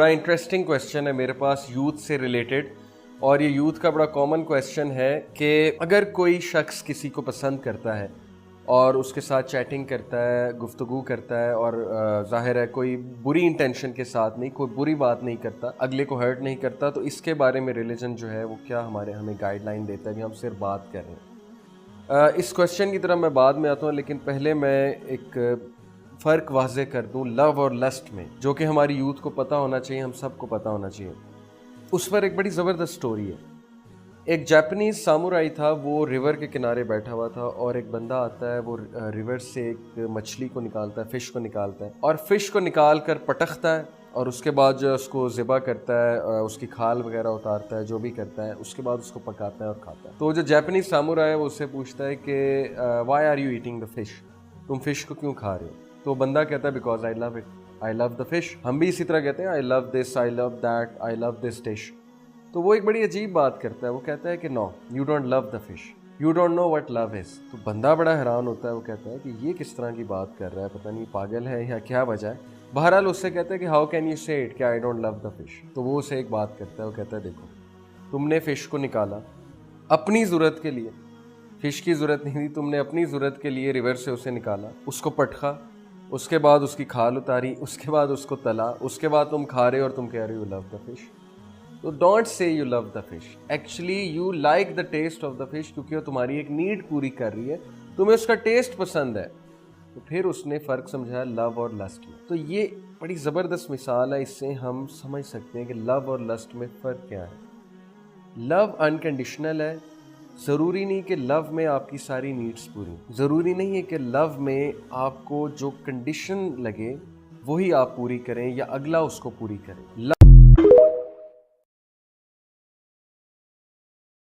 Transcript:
बड़ा interesting question है मेरे पास यूथ से रिलेटेड। और ये यूथ का बड़ा कॉमन क्वेश्चन है कि अगर कोई शख्स किसी को पसंद करता है और उसके साथ चैटिंग करता है, गुफ्तगू करता है और ज़ाहिर है कोई बुरी इंटेंशन के साथ नहीं, कोई बुरी बात नहीं करता, अगले को हर्ट नहीं करता, तो इसके बारे में रिलीजन जो है वो क्या हमें गाइडलाइन देता है कि हम सिर्फ बात कर रहे हैं। इस क्वेश्चन की तरफ मैं बाद में आता हूँ, लेकिन पहले मैं एक फ़र्क वाज़े कर दूँ लव और लस्ट में, जो कि हमारी यूथ को पता होना चाहिए, हम सबको पता होना चाहिए। उस पर एक बड़ी ज़बरदस्त स्टोरी है। एक जापानीज़ सामुराई था, वो रिवर के किनारे बैठा हुआ था और एक बंदा आता है, वो रिवर से एक मछली को निकालता है, फ़िश को निकालता है और फ़िश को निकाल कर पटकता है और उसके बाद जो उसको ज़िबा करता है, उसकी खाल वगैरह उतारता है, जो भी करता है, उसके बाद उसको पकाता है और खाता है। तो जो जापानीज़ सामुराई है वो उससे पूछता है कि why are you eating the fish, तुम फ़िश को क्यों खा रहे हो? तो बंदा कहता है because I love it, I love the fish. हम भी इसी तरह कहते हैं I love this, I love that, I love this dish. तो वो एक बड़ी अजीब बात करता है, वो कहता है कि no you don't love the fish, you don't know what love is. तो बंदा बड़ा हैरान होता है, वो कहता है कि ये किस तरह की बात कर रहा है, पता नहीं पागल है या क्या वजह है। बहरहाल उससे कहता है कि हाउ कैन यू से इट कि I don't love the fish. तो वो उसे एक बात करता है, वो कहता है देखो, तुमने फिश को निकाला अपनी ज़रूरत के लिए, फिश की ज़रूरत नहीं थी, तुमने अपनी ज़रूरत के लिए रिवर से उसे निकाला, उसको पटका, उसके बाद उसकी खाल उतारी, उसके बाद उसको तला, उसके बाद तुम खा रहे हो और तुम कह रहे हो यू लव द फिश। तो don't say you love the fish, actually you like the taste of the fish, क्योंकि वो तुम्हारी एक नीड पूरी कर रही है, तुम्हें उसका टेस्ट पसंद है। तो फिर उसने फ़र्क समझाया लव और लस्ट में। तो ये बड़ी ज़बरदस्त मिसाल है, इससे हम समझ सकते हैं कि लव और लस्ट में फ़र्क क्या है। लव अनकंडीशनल है, ज़रूरी नहीं कि लव में आपकी सारी नीड्स पूरी, ज़रूरी नहीं है कि लव में आपको जो कंडीशन लगे वही आप पूरी करें या अगला उसको पूरी करे।